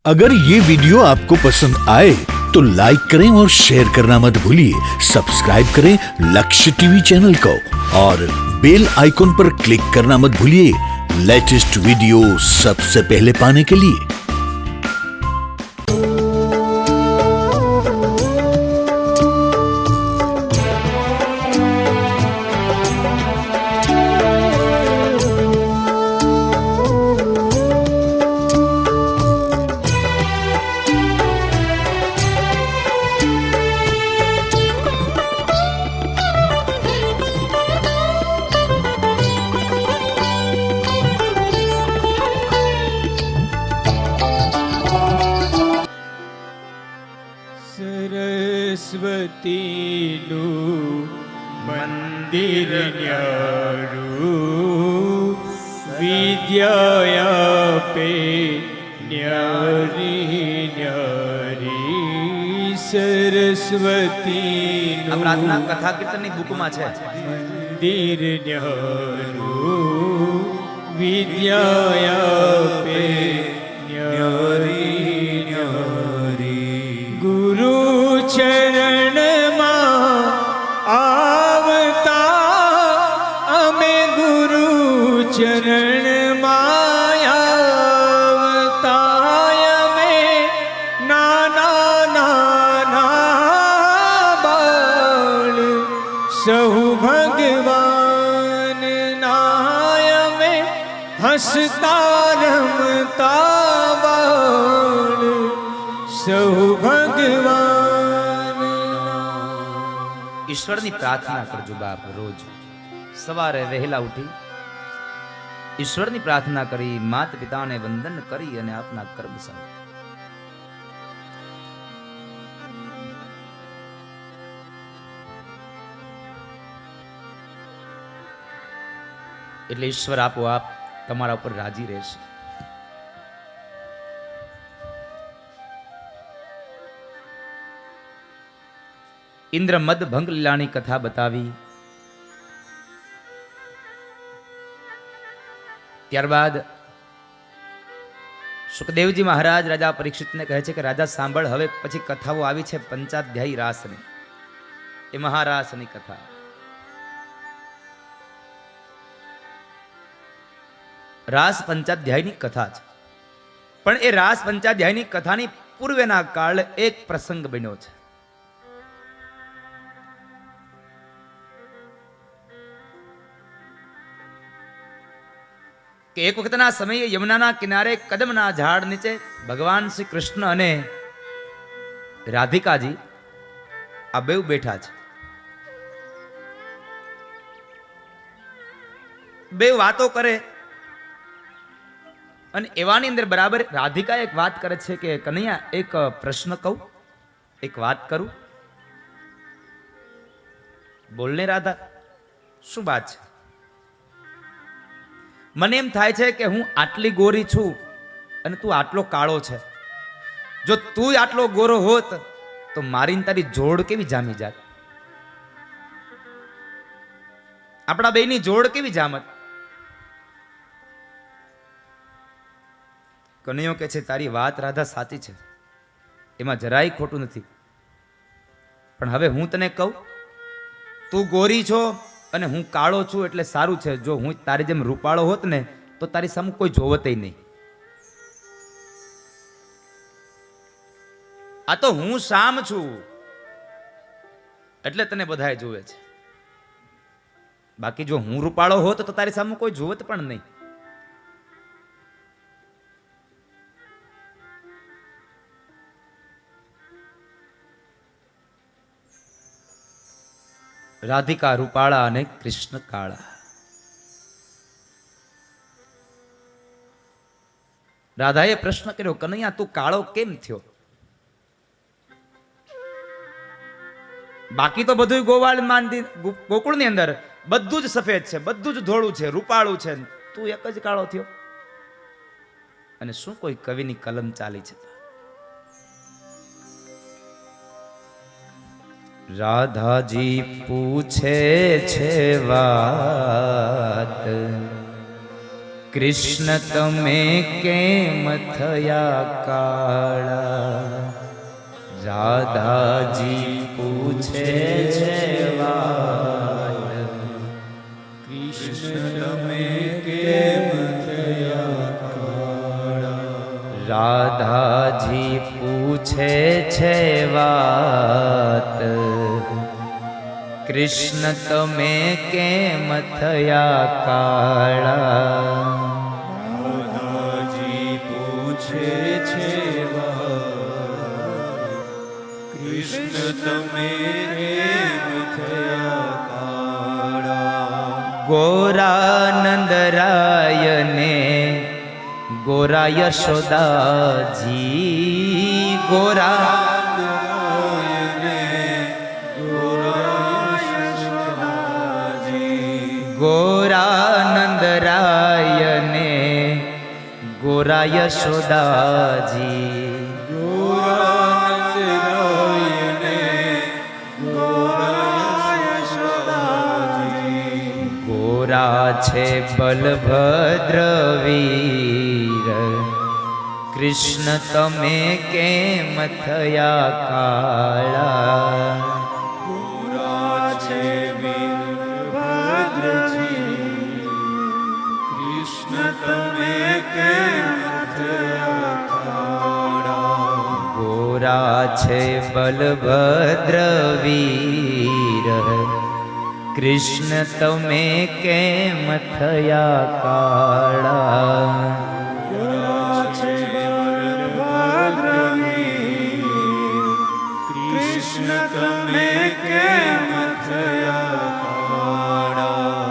अगर ये वीडियो आपको पसंद आए तो लाइक करें और शेयर करना मत भूलिए। सब्सक्राइब करें लक्ष्य टीवी चैनल को और बेल आइकॉन पर क्लिक करना मत भूलिए लेटेस्ट वीडियो सबसे पहले पाने के लिए। સરસ્વતીનું મંદિર ન્યારું વિદ્યા આપે ન્યારી ન્યારી સરસ્વતીનું આ પ્રાર્થના કથા કીર્તનની બુકમાં છે. મંદિર ન્યારું વિદ્યા આપે ન્યારી ગુરુ ચરણમાં આવતા અમે ગુરુ ચરણમાં આવતા અમે નાના નાના બાળ સહુ ભગવાન નાયમે હસતા રમતા બાળ સહુ ભગવાન. ઈશ્વરની પ્રાર્થના કરજો બાપ. રોજ સવારે વહેલા ઉઠી ઈશ્વરની પ્રાર્થના કરી, માતા પિતાને વંદન કરી અને આપના કર્મ સાર એટલે ઈશ્વર આપોઆપ તમારા ઉપર રાજી રહેશે. ઇન્દ્ર મદ ભંગ લીલાની કથા બતાવી. ત્યારબાદ સુખદેવજી મહારાજ રાજા પરીક્ષિતને કહે છે કે રાજા સાંભળ, હવે પછી કથાઓ આવી છે પંચાધ્યાયી રાસની, એ મહારાસની કથા. રાસ પંચાધ્યાયની કથા છે, પણ એ રાસ પંચાધ્યાયની કથાની પૂર્વેના કાળ એક પ્રસંગ બન્યો છે. કે એક વખતના સમયે યમુનાના કિનારે કદમના ઝાડ નીચે ભગવાન શ્રી કૃષ્ણ અને રાધિકાજી આ બેઉ બેઠા છે. બે વાતો કરે અને એવાની અંદર બરાબર રાધિકા એક વાત કરે છે કે કનૈયા, એક પ્રશ્ન કહું, એક વાત કરું? બોલને રાધા, શું વાત છે? મને એમ થાય છે કે હું આટલી ગોરી છું અને તું આટલો કાળો છે. જો તું આટલો ગોરો હોત તો મારી તારી જોડ કેવી જામી જાત, આપણા બેની જોડ કેવી જામત. કનૈયો કે છે તારી વાત રાધા સાચી છે, એમાં જરાય ખોટું નથી. પણ હવે હું તને કહું, તું ગોરી છો અને હું કાળો છું એટલે સારું છે. જો હું તારી જેમ રૂપાળો હોત ને તો તારી સામે કોઈ જોવતય નહીં. આ તો હું શામ છું એટલે તને બધાય જોવે છે. બાકી જો હું રૂપાળો હોત તો તારી સામે કોઈ જોવત પણ નહીં. રાધિકા રૂપાળા અને કૃષ્ણ કાળા. રાધાએ પ્રશ્ન કર્યો, કનૈયા તું કાળો કેમ થયો? બાકી તો બધું ગોવાળ માંડી ગોકુળની અંદર બધું જ સફેદ છે, બધું જ ધોળું છે, રૂપાળું છે, તું એક જ કાળો થયો? અને શું કોઈ કવિની કલમ ચાલી છે? રાધાજી પૂછે છે વાત કૃષ્ણ તમે કેમ થયા કાળા, રાધાજી પૂછે છે વાત. કૃષ્ણ તમે કેમ થયા કાળા, રાધાજી પૂછે છે વાત. કૃષ્ણ તમે કેમ થયા કાળા, રાધાજી પૂછે છે વાત. કૃષ્ણ તમે કેમ થયા કાળા, ગોરાનંદરાયને ગોરા યશોદાજી, ગોરા ગોરાનંદરાયને ગોરા યશોદાજી, ગોરા છે બલભદ્ર વીર. કૃષ્ણ તમે કેમ થયા કાળા, ગોરા છે વીરભદ્રજી. કૃષ્ણ તમે કેમ થયા કાળા, ગોરા છે બલભદ્ર વીર. કૃષ્ણ તમે કેમ થયા કાળા, ગોરા છે વીરભદ્રજી. કૃષ્ણ તમે કેમ થયા કાળા,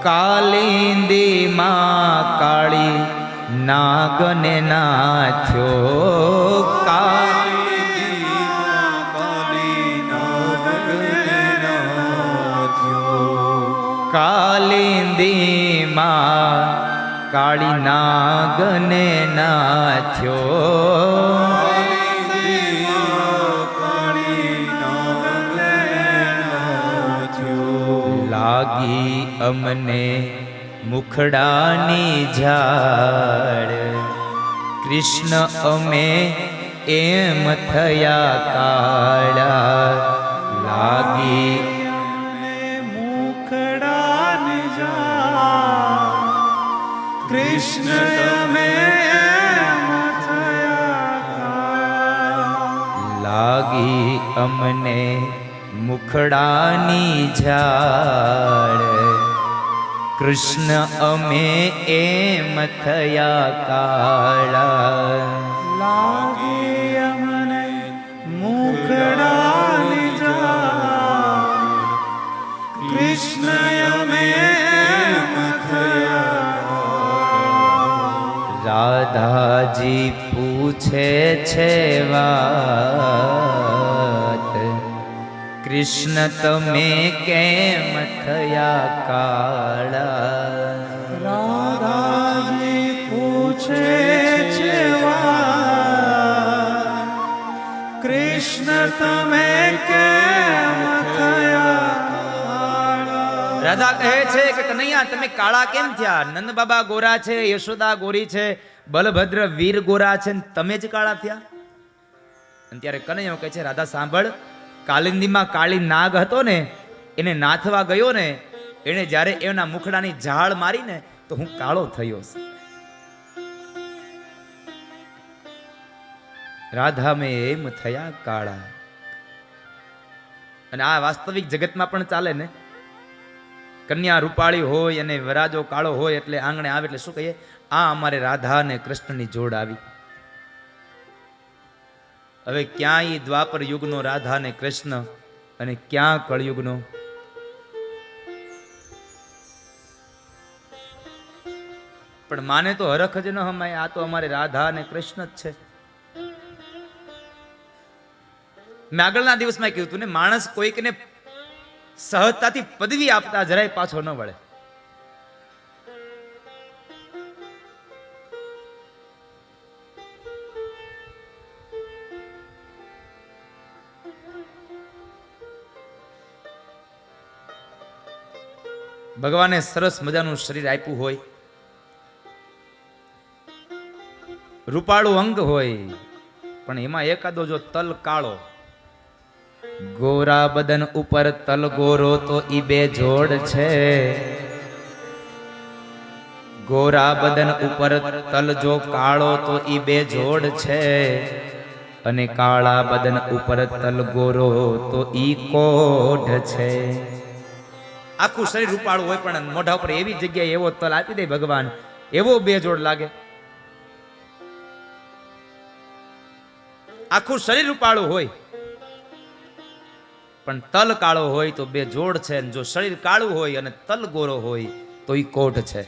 કાલિંદીમાં કાળી નાગને નાથ્યો, કાલિંદીમાં કાળી નાગને નાથ્યો. લાગી અમને મુખડાની ઝાડ, કૃષ્ણ અમે એમ થયા કાળા. લાગી મુખડાની ઝાડ, કૃષ્ણ તમે એમ થયા કાળા, લાગી અમને મુખડાની ઝાડ, કૃષ્ણ અમે એમ થયા કાળા. લાગી અમને મુખડાની ઝાડ, કૃષ્ણ અમે એમ થયા કાળા, રાધાજી પૂછે છે વાત. કૃષ્ણ તમે કેમ થયા કાળા, રાધાજી પૂછે છે વાત. કૃષ્ણ તમે કેમ થયા કાળા, રાધા કહે છે કે કનૈયા તમે કાળા કેમ થયા? નંદ બાબા ગોરા છે, યશોદા ગોરી છે, બલભદ્ર વીર ગોરા છે, ને તમે જ કાળા થયા. અને ત્યારે કનૈયો કહે છે રાધા સાંભળ, કાલિંદીમાં કાળી નાગ હતો ને, એને નાથવા ગયો ને, એને જ્યારે એના મુખડાની ઝાડ મારી ને તો હું કાળો થયો છું. રાધા મેં એમ થયા કાળા. અને આ વાસ્તવિક જગતમાં પણ ચાલે ને. કન્યા રૂપાળી હોય અને વરાજો કાળો હોય એટલે આંગણે આવે એટલે શું કહીએ? આ અમારે રાધા અને કૃષ્ણની જોડ આવી. હવે ક્યાંય દ્વાપર યુગનો રાધા અને કૃષ્ણ અને ક્યાં કળયુગનો. પણ માને તો હરખ જ ન હમાય. આ તો અમારે રાધા અને કૃષ્ણ જ છે. મેં આગળના દિવસમાં કહ્યું હતું ને, માણસ કોઈકને સહજતાથી પદવી આપતા જરાય પાછો ન વળે. ભગવાને સરસ મજાનું શરીર આપ્યું હોય, રૂપાળું અંગ હોય પણ એમાં એકાદો જો તલ કાળો, ગોરા બદન ઉપર તલ ગોરો તો ઈ બે જોડ છે. ગોરા બદન ઉપર તલ જો કાળો તો ઈ બે જોડ છે, અને કાળા બદન ઉપર તલ ગોરો તો ઈ કોઢ છે. આખું શરીર રૂપાળું હોય પણ મોઢા ઉપર એવી જગ્યાએ એવો તલ આપી દે ભગવાન, એવો બે જોડ લાગે. આખું શરીર રૂપાળું હોય પણ તલ કાળો હોય તો બે જોડ છે, અને જો શરીર કાળું હોય અને તલ ગોરો હોય તો ઈ કોઢ છે.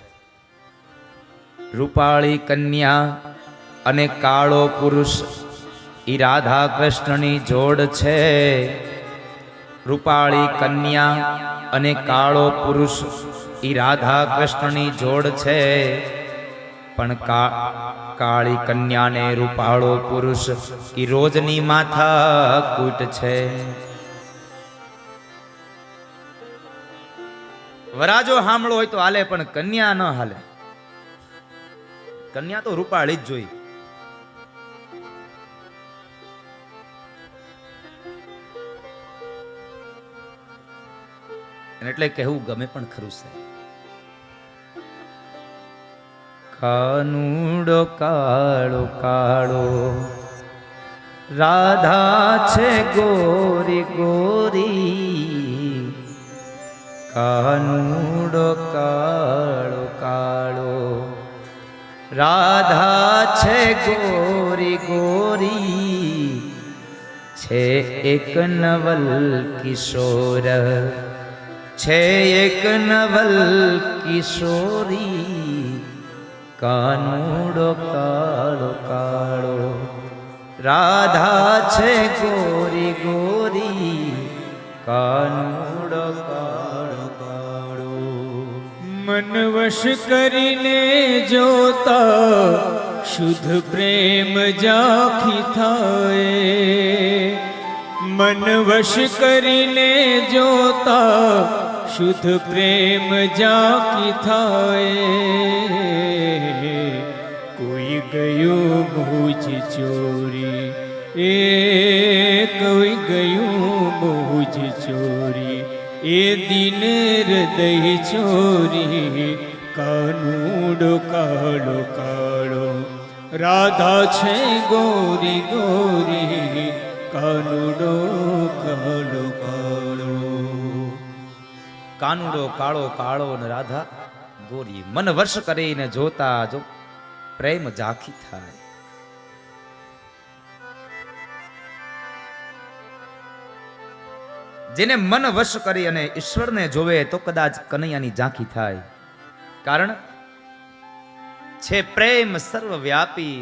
રૂપાળી કન્યા અને કાળો પુરુષ ઈ રાધા કૃષ્ણની જોડ છે. રૂપાળી કન્યા અને કાળો પુરુષ ઈ રાધા કૃષ્ણની જોડ છે, પણ કાળી કન્યા ને રૂપાળો પુરુષ ઈ રોજની માથા કૂટ છે. વરાજો હામળો હોય તો હાલે પણ કન્યા ન હાલે. કન્યા તો રૂપાળી જ જોઈ. એટલે કહેવું ગમે પણ ખરું છે. કાનુડો કાળો કાળો રાધા છે ગોરી ગોરી. કાનુડો કાળો કાળો રાધા છે ગોરી ગોરી. છે એક નવલ કિશોર, છે એક નવલ કિશોરી. કાનુડો કાળો કાળો રાધા છે ગોરી ગોરી. કાનુડો કાળો કાળો. મન વશ કરીને જોતા શુદ્ધ પ્રેમ જાખી થાય. મન વશ કરીને જોતા શુદ્ધ પ્રેમ જાકી થાય. કોઈ ગયું મુજ ચોરી, કોઈ ગયું મુજ ચોરી. એ દિન હૃદય ચોરી. કાનુડો કાળો કાળો રાધા છે ગોરી ગોરી. કાનુડો કાળો કાળો. કાનુડો કાળો કાળો ને રાધા ગોરી. મન વર્ષ કરીને જોતા જો પ્રેમ ઝાંખી થાય. જેને મન વશ કરી અને ઈશ્વરને જોવે તો કદાચ કનૈયાની ઝાંખી થાય. કારણ છે પ્રેમ સર્વવ્યાપી,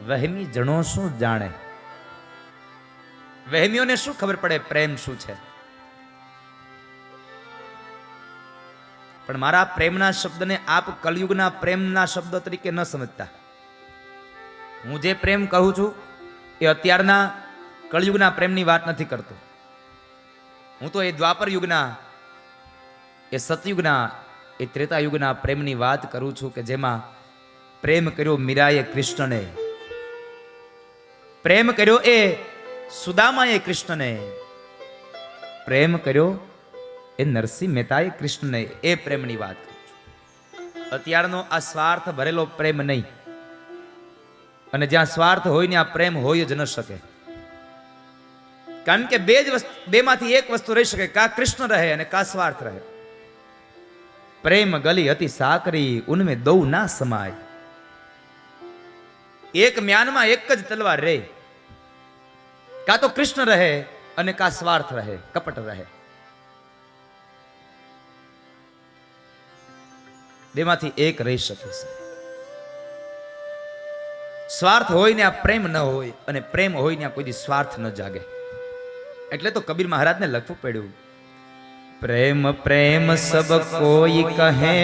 વહેમી જણો શું જાણે. વહેમીઓને શું ખબર પડે પ્રેમ શું છે? પણ મારા પ્રેમના શબ્દને આપ કલયુગના પ્રેમના શબ્દ તરીકે ન સમજતા. હું જે પ્રેમ કહું છું એ અત્યારના કળયુગના પ્રેમની વાત નથી કરતો. હું તો એ દ્વાપર યુગના, એ સતયુગના, એ ત્રેતા યુગના પ્રેમની વાત કરું છું કે જેમાં પ્રેમ કર્યો મીરાએ કૃષ્ણને, પ્રેમ કર્યો એ સુદામાએ કૃષ્ણને, પ્રેમ કર્યો એ નરસિંહ મહેતાએ કૃષ્ણને. એ પ્રેમની વાત કરું છું. અત્યારનો આ સ્વાર્થ ભરેલો પ્રેમ નહીં. અને જ્યાં સ્વાર્થ હોય ને આ પ્રેમ હોય જ ન શકે. કારણ કે બેમાંથી એક વસ્તુ રહી શકે, કા કૃષ્ણ રહે અને કા સ્વાર્થ રહે. પ્રેમ ગલી હતી સાકરી, ઉનમે દો ના સમાય. એક મ્યાનમાં એક જ તલવાર રહે, કા તો કૃષ્ણ રહે અને કા સ્વાર્થ રહે, કપટ રહે. બેમાંથી એક રહી શકે છે. સ્વાર્થ હોય ને આ પ્રેમ ન હોય, અને પ્રેમ હોય ને આ કોઈ દી સ્વાર્થ ન જાગે. એટલે તો કબીર મહારાજને લખવું પડ્યું, પ્રેમ પ્રેમ સબ કોઈ કહે,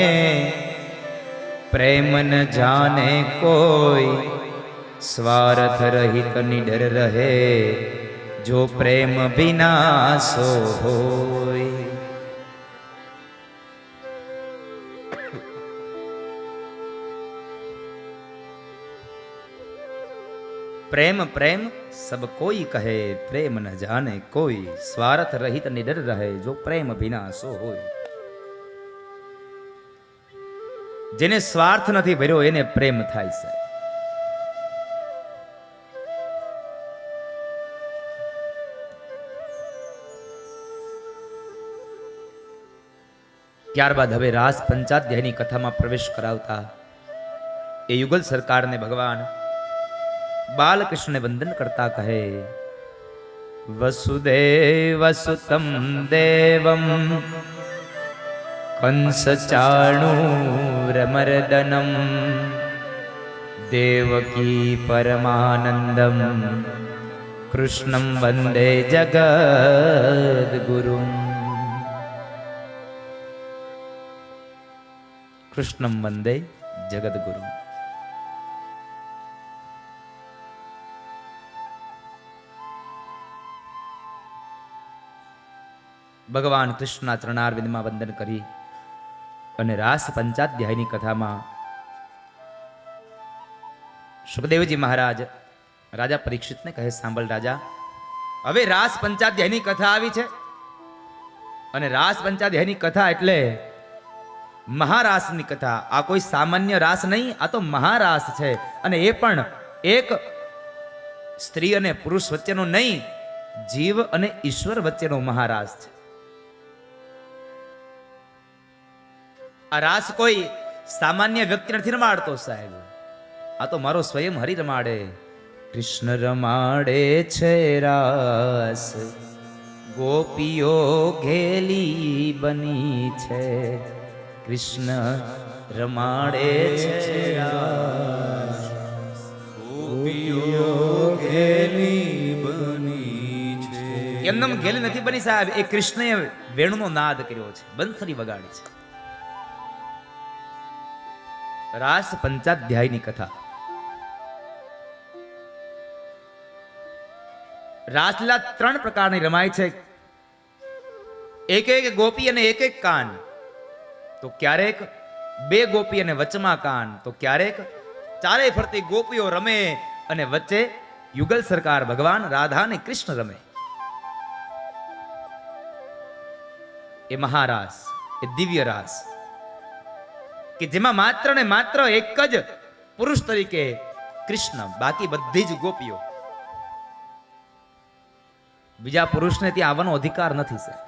પ્રેમ ન જાને કોઈ, સ્વાર્થ રહિત નિડર રહે, જો પ્રેમ વિનાશો હોય. પ્રેમ પ્રેમ સબ કોઈ કહે, પ્રેમ ન જાને કોઈ, સ્વાર્થ રહિત નિડર રહે, જો પ્રેમ વિના સો હોય. જેને સ્વાર્થ નથી ભર્યો એને પ્રેમ થાય છે. ત્યારબાદ હવે રાસ પંચાધ્યાયની કથામાં પ્રવેશ કરાવતા એ યુગલ સરકારને ભગવાન બાલકૃષ્ણને વંદન કરતા કહે, વસુદેવ સુતમ દેવમ કંસ ચાણૂરમર્દનમ દેવકી પરમાનંદમ કૃષ્ણમ વંદે જગદ્ગુરુમ. કૃષ્ણમ વંદે જગદ્ગુરુ. ભગવાન કૃષ્ણના ચરણારવિંદમાં વંદન કરી અને રાસ પંચાધ્યાયની કથામાં સુખદેવજી મહારાજ રાજા પરીક્ષિતને કહે, સાંભળ રાજા, હવે રાસ પંચાધ્યાયની કથા આવી છે અને રાસ પંચાધ્યાયની કથા એટલે મહારાસની કથા. આ કોઈ સામાન્ય રાસ નહીં, આ તો મહારાસ છે. અને એ પણ એક સ્ત્રી અને પુરુષ વચ્ચેનો નહીં, જીવ અને ઈશ્વર વચ્ચેનો મહારાસ છે. આ રાસ કોઈ સામાન્ય વ્યક્તિ નથી રમાડતો સાહેબ, આ તો મારો સ્વયં હરિ રમાડે. કૃષ્ણ રમાડે છે રાસ, ગોપીઓ ઘેલી બની છે. કૃષ્ણ રમાડે છે રાસ, ગોપીઓ ઘેલી બની છે. એમનેમ ઘેલી નથી બની સાહેબ, એ કૃષ્ણએ વેણુનો નાદ કર્યો છે, બંસરી વગાડી છે. રાસ પંચાધ્યાયની કથા. રાસલીલા 3 પ્રકારની રમાય છે. એક એક ગોપી અને એક એક કાન. તો ક્યારેક 2 ગોપી અને વચમાં કાન, તો ક્યારેક ચારે ફરતી ગોપીઓ રમે અને વચ્ચે યુગલ સરકાર ભગવાન રાધા અને કૃષ્ણ રમે. એ મહારાસ, એ દિવ્ય રાસ કે જેમાં માત્ર ને માત્ર એક જ પુરુષ તરીકે કૃષ્ણ, બાકી બધી જ ગોપીઓ. બીજા પુરુષને ત્યાં આવવાનો અધિકાર નથી સર,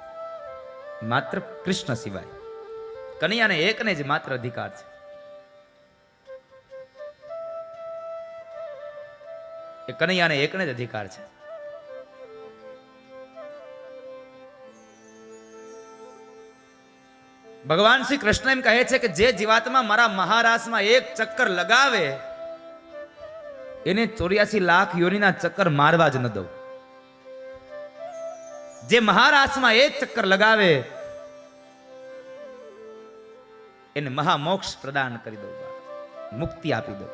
માત્ર કૃષ્ણ સિવાય. કનૈયાને એકને જ માત્ર અધિકાર છે. એ કનૈયાને એકને જ અધિકાર છે. ભગવાન શ્રી કૃષ્ણ એમ કહે છે કે જે જીવાત્મા મારા મહારાસમાં એક ચક્કર લગાવે એને 84 લાખ યોનિના ચક્કર મારવા જ ન દઉં. જે મહારાસમાં એક ચક્કર લગાવે એને મહામોક્ષ પ્રદાન કરી દઉં, મુક્તિ આપી દઉં.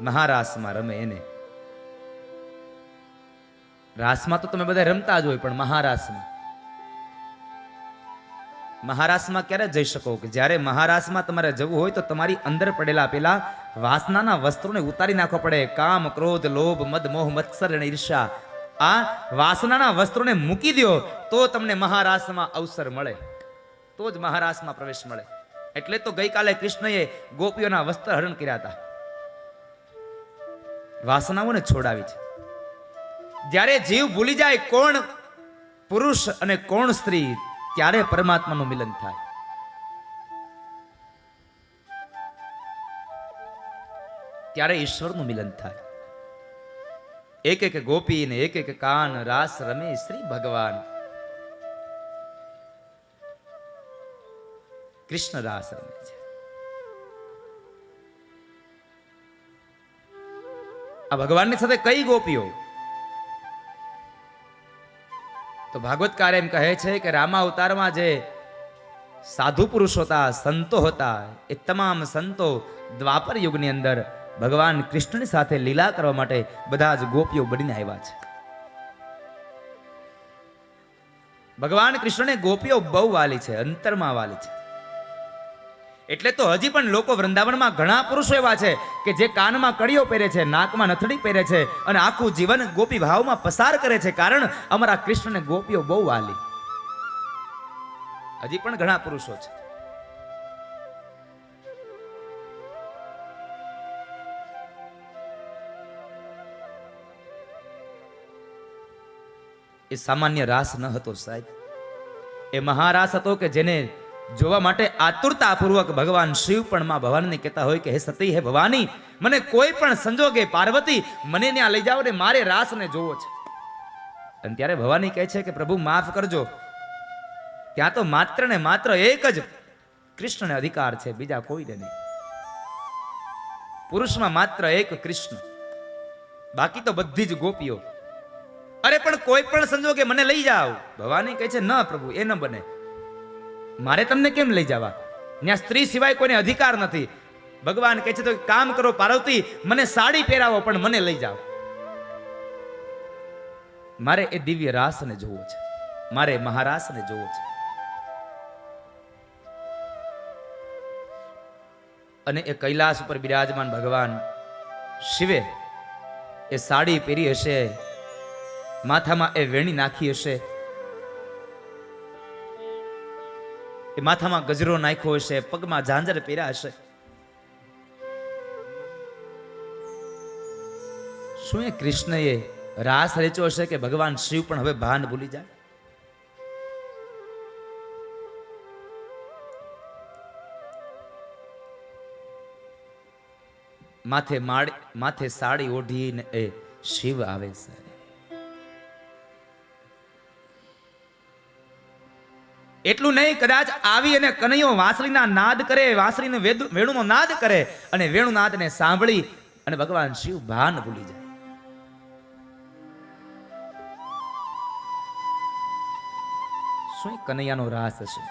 મહારાસમાં રમે એને. રાસમાં તો તમે બધા રમતા જ હોય, પણ મહારાસમાં ક્યારે જઈ શકો કે જ્યારે મહારાસમાં તમારે જવું હોય તો તમારી અંદર પડેલા પેલા વાસનાના વસ્ત્રોને ઉતારી નાખવા પડે. કામ, ક્રોધ, લોભ, મદ, મોહ, મત્સર અને ઈર્ષા, આ વાસનાના વસ્ત્રોને મૂકી દો તો તમને મહારાસમાં અવસર મળે, તો જ મહારાસમાં પ્રવેશ મળે. એટલે તો ગઈકાલે કૃષ્ણએ ગોપીઓના વસ્ત્ર હરણ કર્યા હતા, વાસનાઓને છોડાવી છે. જ્યારે જીવ ભૂલી જાય કોણ પુરુષ અને કોણ સ્ત્રી, ત્યારે પરમાત્માનું મિલન થાય. ત્યારે ઈશ્વરનું મિલન થાય. એક એક ગોપી ને એક એક કાન રાસ રમે શ્રી ભગવાન કૃષ્ણ રાસ રમે છે. આ ભગવાનની સાથે કઈ ગોપીઓ? તો ભાગવતકાર એમ કહે છે કે રામા અવતારમાં જે સાધુ પુરુષ હતા, સંતો હતા, એ તમામ સંતો દ્વાપર યુગની અંદર ભગવાન કૃષ્ણની સાથે લીલા કરવા માટે બધા જ ગોપીઓ બનીને આવ્યા છે. ભગવાન કૃષ્ણને ગોપીઓ બહુ વાલી છે, અંતરમાં વાલી છે. એટલે તો હજી પણ લોકો વૃંદાવનમાં ઘણા પુરુષો એવા છે કે જે કાનમાં કડીઓ પહેરે છે, નાકમાં નથડી પહેરે છે અને આખું જીવન ગોપી ભાવમાં પસાર કરે છે, કારણ અમારા કૃષ્ણને ગોપીઓ બહુ વાલી. હજી પણ ઘણા પુરુષો છે. એ સામાન્ય રાસ ન હતો સાહેબ, એ મહારાસ હતો કે જેને જોવા માટે આતુરતાપૂર્વક ભગવાન શિવ પણ માં ભવાનીને કહેતા હોય કે હે સતી, હે ભવાની, મને કોઈ પણ સંજોગે પાર્વતી મને ત્યાં લઈ જાઓ ને મારે રાસને જોવો છે. અને ત્યારે ભવાની કહે છે કે પ્રભુ માફ કરજો, ત્યાં તો માત્ર ને માત્ર એક જ કૃષ્ણને અધિકાર છે, બીજા કોઈને નહીં. પુરુષમાં માત્ર એક કૃષ્ણ, બાકી તો બધી જ ગોપીઓ. અરે પણ કોઈ પણ સંજોગે મને લઈ જાઓ. ભવાની કહે છે ન પ્રભુ, એ ન બને, મારે તમને કેમ લઈ જવા, ત્યાં સ્ત્રી સિવાય કોઈને અધિકાર નથી. ભગવાન કહે છે તો કામ કરો પાર્વતી, મને સાડી પહેરાવો પણ મને લઈ જાઓ. મારે એ દિવ્ય રાસને જોવો છે, મારે મહારાસને જોવો છે. અને એ કૈલાસ ઉપર બિરાજમાન ભગવાન શિવે એ સાડી પહેરી હશે, માથામાં એ વેણી નાખી હશે, એ માથામાં ગજરો નાખ્યો હશે, પગમાં ઝાંઝર પહેર્યા હશે. શું એ કૃષ્ણએ રાસ રચ્યો હશે કે ભગવાન શિવ પણ હવે ભાન ભૂલી જાય? માથે સાડી ઓઢીને એ શિવ આવે છે. એટલું નહીં, કદાચ આવી અને કનૈયો વાંસળીના નાદ કરે, વાંસળીનો વેણુનો નાદ કરે અને વેણુનાદને સાંભળી અને ભગવાન શિવ ભાન ભૂલી જાય. શું કનૈયાનો રાસ હશે?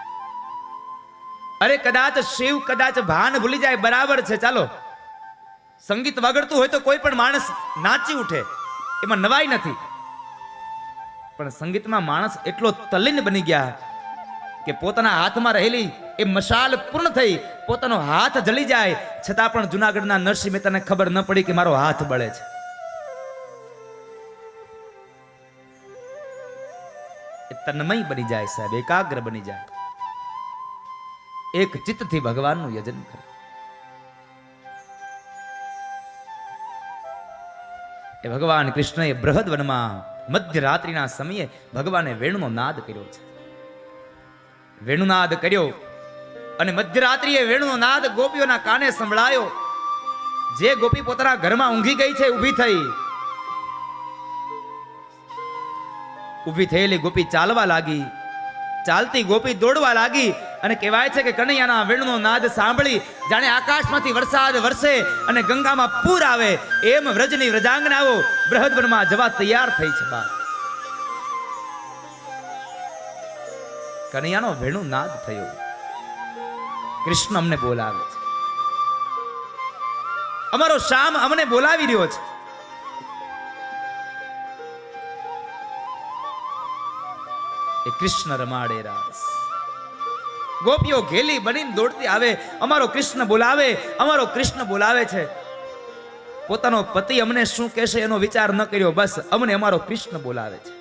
અરે કદાચ શિવ કદાચ ભાન ભૂલી જાય, બરાબર છે, ચાલો સંગીત વગડતું હોય તો કોઈ પણ માણસ નાચી ઉઠે, એમાં નવાઈ નથી. પણ સંગીતમાં માણસ એટલો તલ્લીન બની ગયા કે પોતાના હાથમાં રહેલી એ મશાલ પૂર્ણ થઈ, પોતાનો હાથ જલી જાય છતાં પણ જુનાગઢના નરસિંહ મહેતાને ખબર ન પડી કે મારો હાથ બળે છે. એ તન્મય બની જાય સાહેબ, એકાગ્ર બની જાય, એક ચિત્તથી ભગવાનનું યજન કરે. એ ભગવાન કૃષ્ણએ બૃહદવનમાં મધ્યરાત્રિના સમયે ભગવાને વેણુનો નાદ કર્યો છે. વેણુનાદ કર્યો અને મધ્યરાત્રિએ વેણુનો નાદ ગોપીઓના કાને સંભળાયો. જે ગોપી પોતાના ઘરમાં ઊંઘી ગઈ છે, ઊભી થઈ, ઊભી થયેલી ગોપી ચાલવા લાગી, ચાલતી ગોપી દોડવા લાગી અને કહેવાય છે કે કનૈયાના વેણુનો નાદ સાંભળી જાણે આકાશમાંથી વરસાદ વરસે અને ગંગામાં પૂર આવે એમ વ્રજની વ્રજાંગનાઓ બૃહદવનમાં જવા તૈયાર થઈ છે. બા કનૈયાનો વેણુ નાદ થયો, કૃષ્ણ અમને બોલાવે છે, અમારો શ્યામ અમને બોલાવી રહ્યો છે. એ કૃષ્ણ રમાડે રાસ. ગોપીઓ ઘેલી બનીને દોડતી આવે, અમારો કૃષ્ણ બોલાવે, અમારો કૃષ્ણ બોલાવે છે. પોતાનો પતિ અમને શું કહેશે એનો વિચાર ન કર્યો, બસ અમને અમારો કૃષ્ણ બોલાવે છે.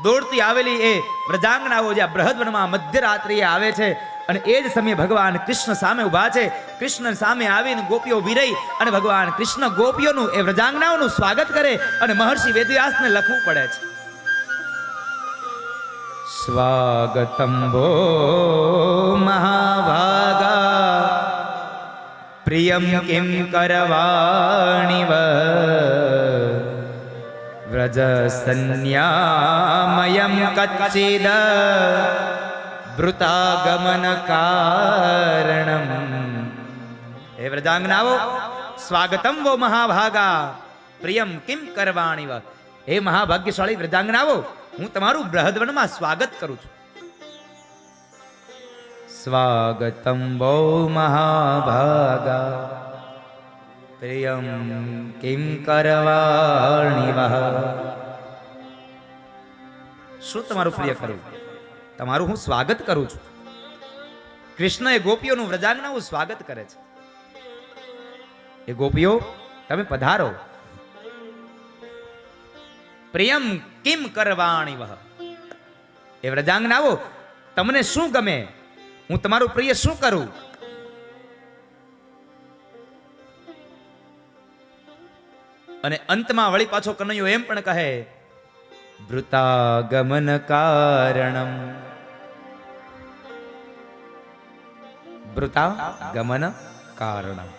દોડતી આવેલી એ વ્રજાંગનાઓ જ્યાં બૃહદવનમાં મધ્યરાત્રિએ આવે છે અને એ જ સમયે ભગવાન કૃષ્ણ સામે ઉભા છે. કૃષ્ણ સામે આવીને ગોપીઓ ઉભી રહી અને ભગવાન કૃષ્ણ ગોપીઓનું એ વ્રજાંગનાઓનું સ્વાગત કરે અને મહર્ષિ વેદવ્યાસને લખવું પડે છે. સ્વાગતમ ભો મહાભાગા પ્રિયમ કિમ કરવાણિવ વ્રજ સંન્યામયમ કચ્ચિદ વૃતાગમન કારણમ. હે વ્રજાંગનાઓ, સ્વાગતમ વો મહાભાગા પ્રિયમ કિમ કરવાણિવ. હે મહાભાગ્યશાળી વ્રજાંગનાઓ, હું તમારું બૃહદવનમાં સ્વાગત કરું છું. સ્વાગતમ વો મહાભાગા પ્રિયમ કિમ કરવાણિવ. શું તમારું પ્રિય કરું? તમારું હું સ્વાગત કરું છું. કૃષ્ણ એ ગોપીઓનું વ્રજાંગનાનું સ્વાગત કરે છે. એ ગોપીઓ તમે પધારો. પ્રિયમ કિમ કરવાણી વહ. એ વ્રજાંગનાઓ તમને શું ગમે, હું તમારું પ્રિય શું કરું. અને અંતમાં વળી પાછો કનૈયો એમ પણ કહે, વૃતાગમન કારણમ. વૃતાગમન કારણમ.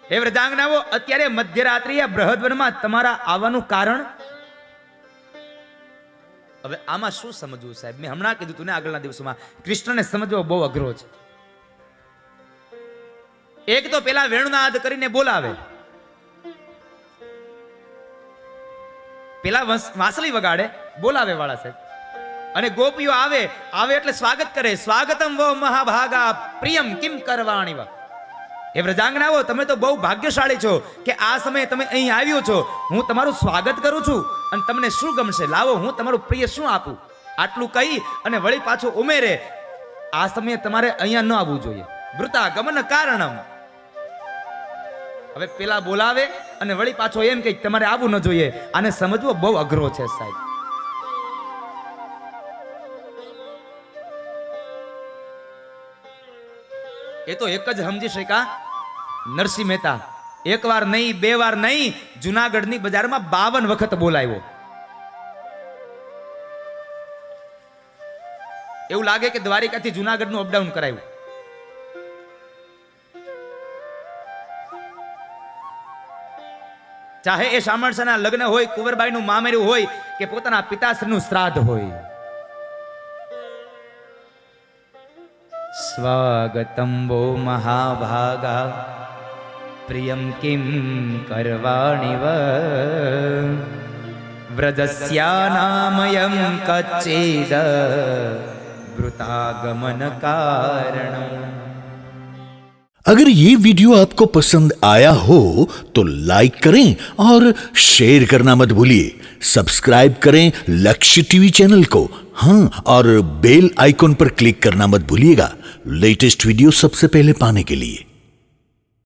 હે વ્રજાંગનાઓ, અત્યારે મધ્યરાત્રિએ બૃહદવનમાં તમારા આવવાનું કારણ. હવે આમાં શું સમજવું સાહેબ? મેં હમણાં કીધું તું ને આગળના દિવસોમાં, કૃષ્ણને સમજવો બહુ અઘરો છે. એક તો પેલા વેણુનાદ કરીને બોલાવે, પેલા વાંસળી વગાડે બોલાવે વાળા સાહેબ, અને ગોપીઓ આવે એટલે સ્વાગત કરે. સ્વાગતમ વો મહાભાગા પ્રિયમ કિમ કરવાણી વા. એ વ્રજાંગનાઓ તમે તો બહુ ભાગ્યશાળી છો કે આ સમયે તમે અહીં આવ્યો છો. હું તમારું સ્વાગત કરું છું અને તમને શું ગમશે, લાવો હું તમારું પ્રિય શું આપું. આટલું કહી અને વળી પાછું ઉમેરે, આ સમયે તમારે અહીંયા ન આવવું જોઈએ. વૃતાગમન કારણમ. હવે પેલા બોલાવે અને વળી પાછો એમ કે તમારે આવવું ન જોઈએ. આને સમજવો બહુ અઘરો છે સાહેબ. એ તો એક જ સમજી શકા નરસિંહ મહેતા. એક વાર નહીં, બે વાર નહીં, જુનાગઢની બજારમાં 52 વખત બોલાવ્યો. એવું લાગે કે દ્વારિકાથી જુનાગઢનું અપડાઉન કરાયું. ચાહે એ શામળસાના લગ્ન હોય, કુંવરબાઈનું મામેરું હોય કે પોતાના પિતાશ્રીનું શ્રાદ્ધ હોય. સ્વાગતમ વો મહાભાગા પ્રિયમ કિમ કરવાણી વ. વ્રજસ્યાનામયમ કચ્ચેદ વૃતાગમન કાरणम. अगर ये वीडियो आपको पसंद आया हो तो लाइक करें और शेयर करना मत भूलिए. सब्सक्राइब करें लक्ष्य टीवी चैनल को. हाँ, और बेल आइकॉन पर क्लिक करना मत भूलिएगा लेटेस्ट वीडियो सबसे पहले पाने के लिए.